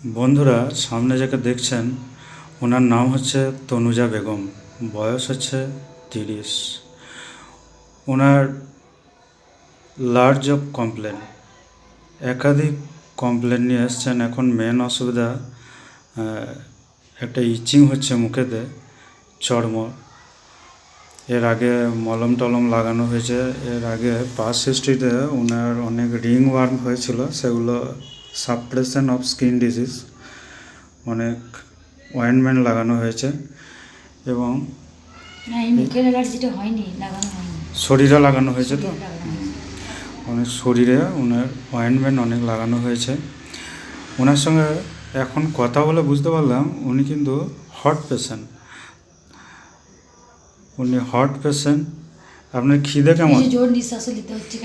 বন্ধুরা, সামনে যাকে দেখছেন ওনার নাম হচ্ছে তনুজা বেগম। বয়স হচ্ছে 30। ওনার লার্জ অফ কমপ্লেন, একাধিক কমপ্লেন নিয়ে এসছেন। এখন মেন অসুবিধা একটা ইচিং হচ্ছে মুখেতে, চর্ম। এর আগে মলম টলম লাগানো হয়েছে। এর আগে পাস্ট হিস্ট্রিতে ওনার অনেক রিং ওয়ার্ম হয়েছিল, সেগুলো সাপ্রেশন অফ স্কিন ডিজিজ, অনেক অয়েন্টমেন্ট লাগানো হয়েছে। এবং শরীরে লাগানো হয়েছে, তো অনেক শরীরে ওনার অয়েন্টমেন্ট অনেক লাগানো হয়েছে। ওনার সঙ্গে এখন কথা বলে বুঝতে পারলাম উনি কিন্তু হার্ট পেশেন্ট। উনি হার্ট পেশেন্ট। আপনার খিদে কেমন? জোর নিঃশ্বাস নিতে হচ্ছে,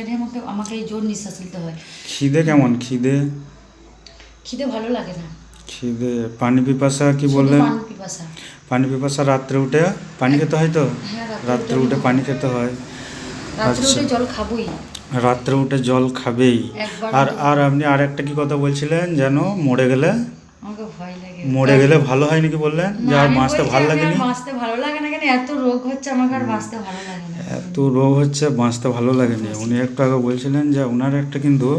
আমাকে জোর নিঃশ্বাস নিতে হয়। খিদে কেমন? খিদে ভালো লাগে না। খিদে, পানি পিপাসা কি বললেন? পানি পিপাসা রাত্রে উঠে পানি খেতে হয়, তো রাত্রে উঠে পানি খেতে হয়। আচ্ছা, জল খাবই, রাত্রে উঠে জল খাবেই। আর আপনি আর একটা কি কথা বলছিলেন যেন, মরে গেলে ভালো হয় নাকি বললেন? যে আর বাঁচতে ভালো লাগেনি। বাঁচতে ভালো লাগে না কেন? এত রোগ হচ্ছে, আমাকে আর বাঁচতে ভালো লাগে না। এত রোগ হচ্ছে, বাঁচতে ভালো লাগেনি। উনি একটু আগে বলছিলেন যে ওনার একটা কিন্তু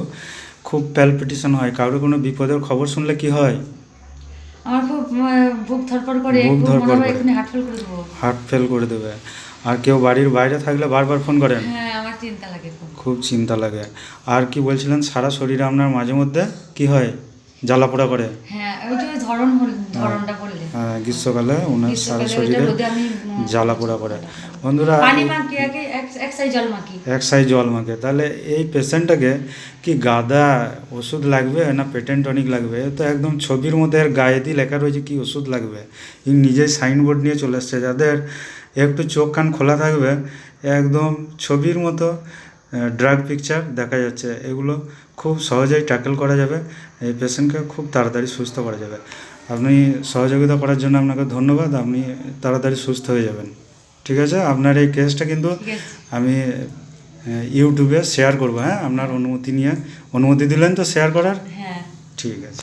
খুব প্যালপিটেশন হয়। কারোর কোনো বিপদের খবর শুনলে কি হয়? আমার খুব বুক ধরপড় করে, হার্ট ফেল করে দেবে। আর কেউ বাড়ির বাইরে থাকলে বারবার ফোন করেন? হ্যাঁ, আমার চিন্তা লাগে, খুব চিন্তা লাগে। আর কি বলছিলেন, সারা শরীরে আপনার মাঝে মধ্যে কি হয়? জ্বালা পোড়া করে? হ্যাঁ, ওই যে ধরনটা বললে। হ্যাঁ, গ্রীষ্মকালে ওনার সারা শরীরে জ্বালা পোড়া করে। বন্ধুরা, এক সাইজ জল মাখে। তাহলে এই পেশেন্টটাকে কি গাদা ওষুধ লাগবে না পেটেন্ট টনিক লাগবে? তো একদম ছবির মধ্যে এর গায়ে দিয়ে লেখা রয়েছে কি ওষুধ লাগবে। নিজেই সাইনবোর্ড নিয়ে চলে এসছে। যাদের একটু চোখ কান খোলা থাকবে, একদম ছবির মতো ড্রাগ পিকচার দেখা যাচ্ছে। এগুলো খুব সহজেই ট্যাকেল করা যাবে। এই পেশেন্টকে খুব তাড়াতাড়ি সুস্থ করা যাবে। আপনি সহযোগিতা করার জন্য আপনাকে ধন্যবাদ। আপনি তাড়াতাড়ি সুস্থ হয়ে যাবেন। ঠিক আছে? আপনার এই কেসটা কিন্তু আমি ইউটিউবে শেয়ার করবো। হ্যাঁ, আপনার অনুমতি নিয়ে। অনুমতি দিলেন তো শেয়ার করার? হ্যাঁ, ঠিক আছে।